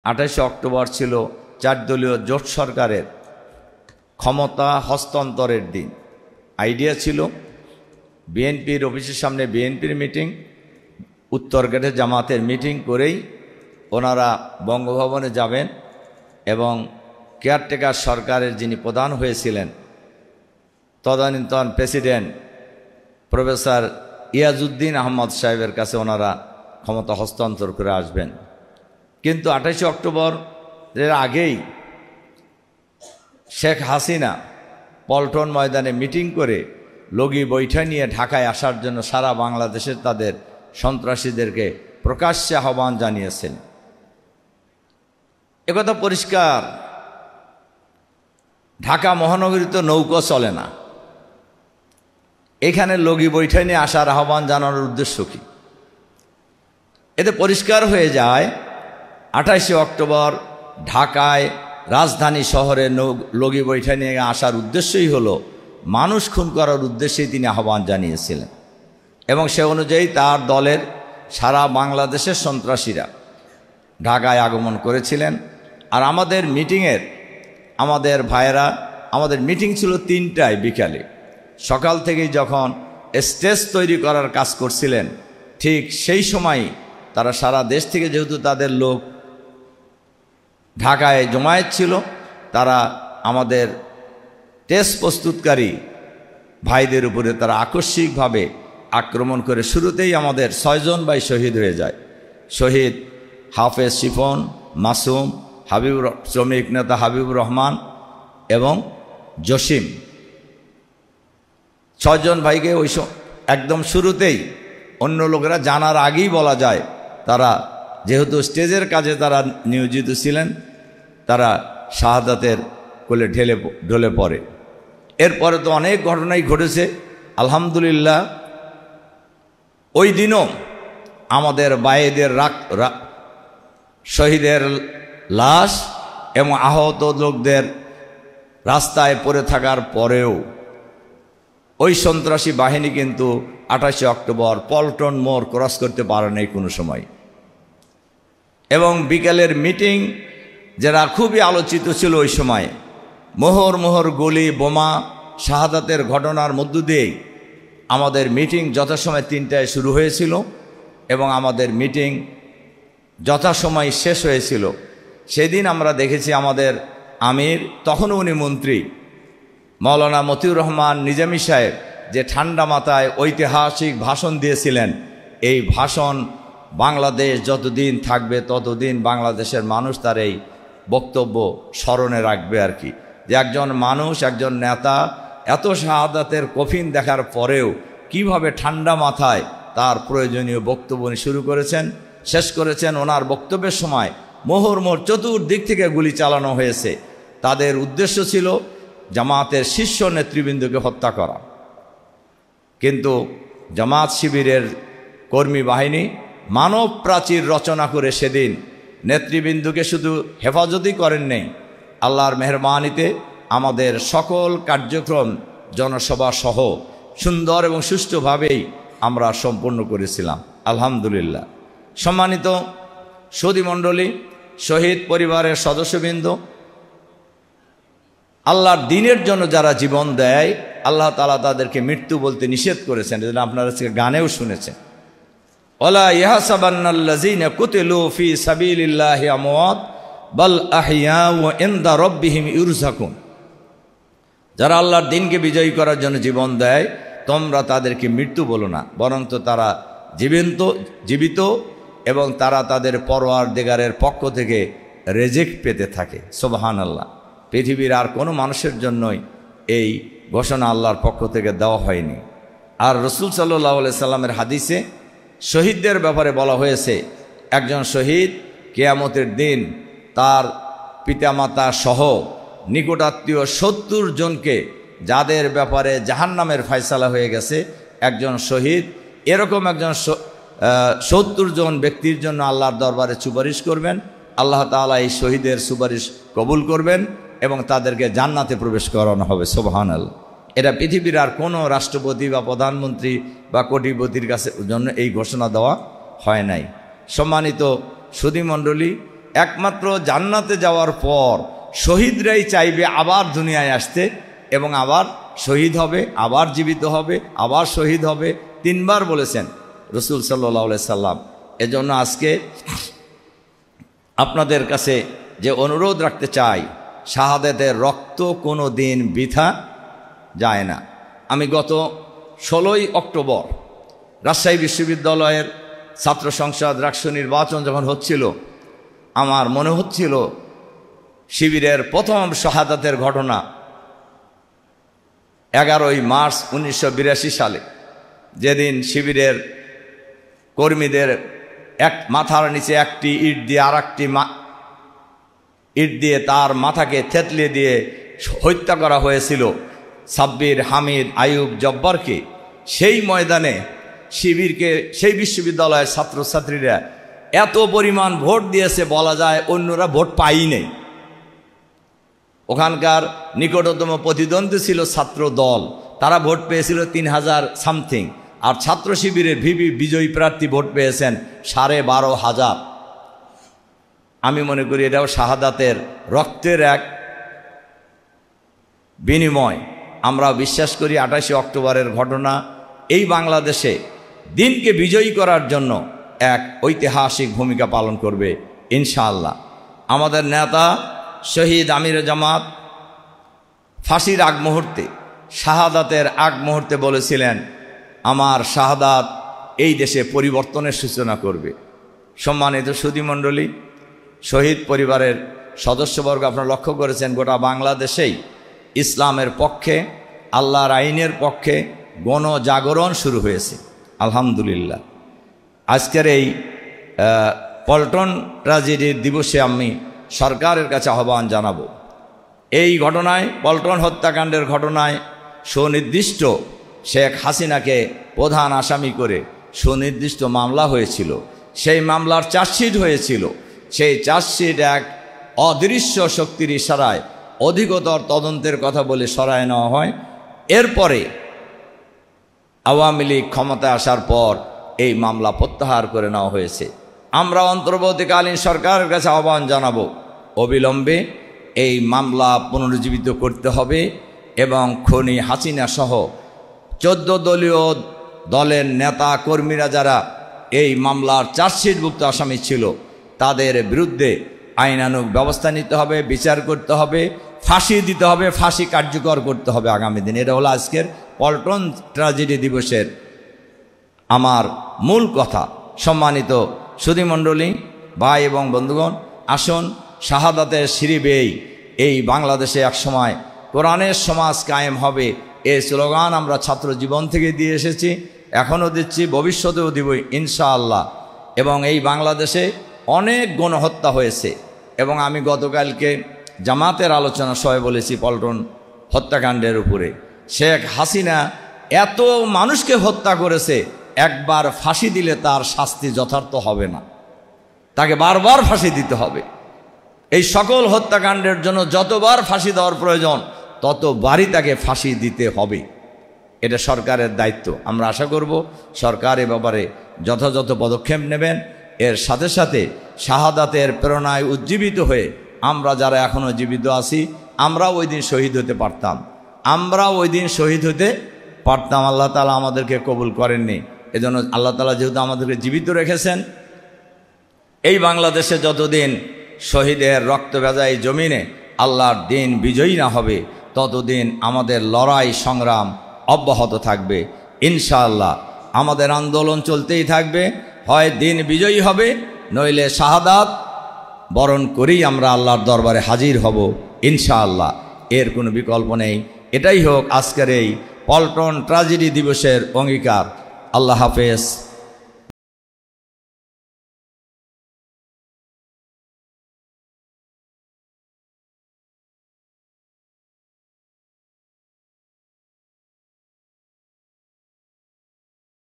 28 October ছিল 4 দলীয় জোট সরকারের ক্ষমতা হস্তান্তরের দিন। আইডিয়া ছিল বিএনপির অফিসের সামনে বিএনপির মিটিং, উত্তর গেটে জামাতের মিটিং করেই ওনারা বঙ্গভবনে যাবেন এবং কেয়ারটেকার সরকারের যিনি প্রধান হয়েছিলেন তদানীন্তন প্রেসিডেন্ট প্রফেসর ইয়াজউদ্দিন আহমদ সাহেবের কাছে ওনারা ক্ষমতা হস্তান্তর করে আসবেন। কিন্তু 28 অক্টোবর এর আগেই শেখ হাসিনা পল্টন ময়দানে মিটিং করে লগি বৈঠা নিয়ে ঢাকায় আসার জন্য সারা বাংলাদেশের তাদের সন্ত্রাসীদেরকে প্রকাশ্যে আহ্বান জানিয়েছেন। একথা পরিষ্কার, ঢাকা মহানগরীতে নৌকা চলে না, এখানে লগি বৈঠা নিয়ে আসার আহ্বান জানানোর উদ্দেশ্য কি? এতে পরিষ্কার হয়ে যায় 28 অক্টোবর ঢাকায় রাজধানী শহরে লগি বৈঠা নিয়ে আসার উদ্দেশ্যই হলো মানুষ খুন করার উদ্দেশ্যেই তিনি আহ্বান জানিয়েছিলেন। এবং সে অনুযায়ী তার দলের সারা বাংলাদেশের সন্ত্রাসীরা ঢাকায় আগমন করেছিলেন। আর আমাদের মিটিংয়ের আমাদের ভাইয়েরা, আমাদের মিটিং ছিল 3টায় বিকালে। সকাল থেকেই যখন স্টেজ তৈরি করার কাজ করছিলেন, ঠিক সেই সময়ই তারা সারা দেশ থেকে, যেহেতু তাদের লোক ঢাকায় জমায়েত ছিল, তারা আমাদের টেস্ট প্রস্তুতকারী ভাইদের উপরে তারা আকস্মিকভাবে আক্রমণ করে শুরুতেই আমাদের 6 জন ভাই শহীদ হয়ে যায়। শহীদ হাফেজ শিফন, মাসুম, শ্রমিক নেতা হাবিবুর রহমান এবং জসিম, 6 জন ভাইকে ওই একদম শুরুতেই অন্য লোকেরা জানার আগেই বলা যায় তারা যেহেতু স্টেজের কাজে তারা নিয়োজিত ছিলেন, তারা শাহাদাতের কোলে ঢলে পড়ে। এরপরে তো অনেক ঘটনাই ঘটেছে। আলহামদুলিল্লাহ ওই দিনও আমাদের ভাইদের শহীদের লাশ এবং আহত লোকদের রাস্তায় পড়ে থাকার পরেও ওই সন্ত্রাসী বাহিনী কিন্তু 28 অক্টোবর পল্টন মোড় ক্রস করতে পারে নাই কোনো সময়। এবং বিকেলের মিটিং যারা খুবই আলোচিত ছিল ওই সময়, মোহর মোহর গুলি বোমা শাহাদাতের ঘটনার মধ্য দিয়েই আমাদের মিটিং যথাসময় 3টায় শুরু হয়েছিল এবং আমাদের মিটিং যথাসময় শেষ হয়েছিল। সেদিন আমরা দেখেছি আমাদের আমির, তখনও উনি মন্ত্রী, মাওলানা মতিউর রহমান নিজামী সাহেব যে ঠান্ডা মাথায় ঐতিহাসিক ভাষণ দিয়েছিলেন, এই ভাষণ বাংলাদেশ যতদিন থাকবে ততদিন বাংলাদেশের মানুষ তার এই বক্তব্য স্মরণে রাখবে আর কি, যে একজন মানুষ, একজন নেতা এত শাহাদাতের কফিন দেখার পরেও কিভাবে ঠান্ডা মাথায় তার প্রয়োজনীয় বক্তব্য শুরু করেছেন, শেষ করেছেন। ওনার বক্তব্যের সময় মোহর মোহর চতুর্দিক থেকে গুলি চালানো হয়েছে। তাদের উদ্দেশ্য ছিল জামাতের শীর্ষ নেতৃবৃন্দকে হত্যা করা। কিন্তু জামাত শিবিরের কর্মী বাহিনী মানব প্রাচীর রচনা করে সেদিন নেতৃবৃন্দকে শুধু হেফাজতই করেন নেই, আল্লাহর মেহরবানিতে আমাদের সকল কার্যক্রম জনসভা সহ সুন্দর এবং সুষ্ঠুভাবেই আমরা সম্পন্ন করেছিলাম আলহামদুলিল্লাহ। সম্মানিত সুধীমণ্ডলী, শহীদ পরিবারের সদস্যবৃন্দ, আল্লাহর দ্বীনের জন্য যারা জীবন দেয় আল্লাহ তাআলা তাদেরকে মৃত্যু বলতে নিষেধ করেছেন, যেটা আপনারা গানেও শুনেছেন। ওয়ালা ইয়াহসাবান্নাল্লাযীনা কুতিলু ফী সাবিলিল্লাহি আমওয়াত বাল আহইয়াউ ইনদা রাব্বিহিম ইউরযাকুন। যারা আল্লাহর দ্বীনকে বিজয়ী করার জন্য জীবন দেয় তোমরা তাদেরকে মৃত্যু বলো না, বরং তো তারা জীবিত এবং তারা তাদের পরওয়ারদিগারের পক্ষ থেকে রেজেক পেতে থাকে। সুবহানাল্লাহ। পৃথিবীর আর কোনো মানুষের জন্যই এই ঘোষণা আল্লাহর পক্ষ থেকে দেওয়া হয়নি। আর রাসূল সাল্লাল্লাহু আলাইহি সাল্লামের হাদিসে শহীদদের ব্যাপারে বলা হয়েছে, একজন শহীদ কিয়ামতের দিন তার পিতামাতা সহ নিকটাত্মীয় 70 জনকে, যাদের ব্যাপারে জাহান্নামের ফয়সালা হয়ে গেছে, একজন শহীদ এরকম একজন 70 জন ব্যক্তির জন্য আল্লাহর দরবারে সুপারিশ করবেন। আল্লাহ তাআলা এই শহীদের সুপারিশ কবুল করবেন এবং তাদেরকে জান্নাতে প্রবেশ করানো হবে। সুবহানাল্লাহ। এটা পৃথিবীর আর কোনো রাষ্ট্রপতি বা প্রধানমন্ত্রী বা কোটিপতির কাছে জন্য এই ঘোষণা দেওয়া হয় নাই। সম্মানিত সুধীমণ্ডলী, একমাত্র জান্নাতে যাওয়ার পর শহীদরাই চাইবে আবার দুনিয়ায় আসতে এবং আবার শহীদ হবে, আবার জীবিত হবে, আবার শহীদ হবে। 3 বার বলেছেন রাসূল সাল্লাল্লাহু আলাইহি সাল্লাম। এজন্য আজকে আপনাদের কাছে যে অনুরোধ রাখতে চাই, শাহাদাতের রক্ত কোনো দিন বৃথা যায় না। আমি গত 16ই অক্টোবর রাজশাহী বিশ্ববিদ্যালয়ের ছাত্র সংসদ রাষ্ট্র নির্বাচন যখন হচ্ছিল, আমার মনে হচ্ছিল শিবিরের প্রথম শাহাদাতের ঘটনা 11ই মার্চ 1982 সালে, যেদিন শিবিরের কর্মীদের এক মাথার নিচে একটি ইট দিয়ে আর একটি ইট দিয়ে তার মাথাকে থেতলে দিয়ে হত্যা করা হয়েছিল সাব্বির, হামিদ, আইয়ুব, জব্বারকে। সেই ময়দানে শিবিরকে, সেই বিশ্ববিদ্যালয়ের ছাত্রছাত্রীরা এত পরিমাণ ভোট দিয়েছে, বলা যায় অন্যরা ভোট পায়ই নেই। ওখানকার নিকটতম প্রতিদ্বন্দ্বী ছিল ছাত্র দল, তারা ভোট পেয়েছিল 3000 সামথিং, আর ছাত্র শিবিরের ভিপি বিজয়ী প্রার্থী ভোট পেয়েছেন 12,500। আমি মনে করি এটাও শাহাদাতের রক্তের এক বিনিময়। আমরা বিশ্বাস করি 28 অক্টোবরের ঘটনা এই বাংলাদেশে দিনকে বিজয়ী করার জন্য এক ঐতিহাসিক ভূমিকা পালন করবে ইনশাআল্লাহ। আমাদের নেতা শহীদ আমির জামাত ফাঁসির আগ মুহূর্তে, শাহাদাতের আগ মুহূর্তে বলেছিলেন, আমার শাহাদাত এই দেশে পরিবর্তনের সূচনা করবে। সম্মানিত সুধীমণ্ডলী, শহীদ পরিবারের সদস্যবর্গ আপনারা লক্ষ্য করেছেন, গোটা বাংলাদেশেই ইসলামের পক্ষে, আল্লাহর আইনের পক্ষে গণজাগরণ শুরু হয়েছে আলহামদুলিল্লাহ। আজকের এই পল্টন ট্র্যাজেডির দিবসে আমি সরকারের কাছে আহ্বান জানাবো, এই ঘটনায়, পল্টন হত্যাকাণ্ডের ঘটনায় সুনির্দিষ্ট শেখ হাসিনাকে প্রধান আসামি করে সুনির্দিষ্ট মামলা হয়েছিল। সেই মামলার চার্জশিট হয়েছিল। সেই চার্জশিট এক অদৃশ্য শক্তির ইশারায় অধিকতর তদন্তের কথা বলে সরায় নেওয়া হয়। এরপরে আওয়ামী লীগ ক্ষমতায় আসার পর এই মামলা প্রত্যাহার করে নেওয়া হয়েছে। আমরা অন্তর্বর্তীকালীন সরকারের কাছে আহ্বান জানাবো, অবিলম্বে এই মামলা পুনরুজ্জীবিত করতে হবে এবং খুনি হাসিনা সহ 14 দলীয় দলের নেতা কর্মীরা যারা এই মামলার চার্জশিটভুক্ত আসামি ছিল, তাদের বিরুদ্ধে আইনানুগ ব্যবস্থা নিতে হবে, বিচার করতে হবে, ফাঁসি দিতে হবে, ফাঁসি কার্যকর করতে হবে আগামী দিন। এটা হলো আজকের পল্টন ট্র্যাজেডি দিবসের আমার মূল কথা। সম্মানিত সুধীমণ্ডলী, ভাই এবং বন্ধুগণ, আসুন শাহাদাতের সিঁড়ি বেয়েই এই বাংলাদেশে একসময় কোরআনের সমাজ কায়েম হবে, এই স্লোগান আমরা ছাত্র জীবন থেকে দিয়ে এসেছি, এখনও দিচ্ছি, ভবিষ্যতেও দিব ইনশাআল্লাহ। এবং এই বাংলাদেশে অনেক গণহত্যা হয়েছে এবং আমি গতকালকে জামাতের আলোচনা সভায় বলেছি পল্টন হত্যাকাণ্ডের উপরে। শেখ হাসিনা এত মানুষকে হত্যা করেছে, একবার ফাঁসি দিলে তার শাস্তি যথার্থ হবে না, তাকে বারবার ফাঁসি দিতে হবে। এই সকল হত্যাকাণ্ডের জন্য যতবার ফাঁসি দেওয়ার প্রয়োজন ততবারই তাকে ফাঁসি দিতে হবে। এটা সরকারের দায়িত্ব। আমরা আশা করব সরকার এ ব্যাপারে যথাযথ পদক্ষেপ নেবেন। এর সাথে সাথে শাহাদাতের প্রেরণায় উজ্জীবিত হয়ে আমরা যারা এখনও জীবিত আছি, আমরাও ওই দিন শহীদ হতে পারতাম, আল্লাহ তাআলা আমাদেরকে কবুল করেননি। এজন্য আল্লাহ তাআলা যেহেতু আমাদেরকে জীবিত রেখেছেন, এই বাংলাদেশে যতদিন শহীদের রক্ত ভেজা এই জমিনে আল্লাহর দিন বিজয়ী না হবে, ততদিন আমাদের লড়াই সংগ্রাম অব্যাহত থাকবে ইনশাআল্লাহ। আমাদের আন্দোলন চলতেই থাকবে, হয় দিন বিজয়ী হবে, নইলে শাহাদাত বরণ করেই আমরা আল্লাহর দরবারে হাজির হব ইনশাআল্লাহ। এর কোনো বিকল্প নেই। এটাই হোক আজকের এই পল্টন ট্র্যাজেডি দিবসের অঙ্গীকার। আল্লাহ হাফেজ।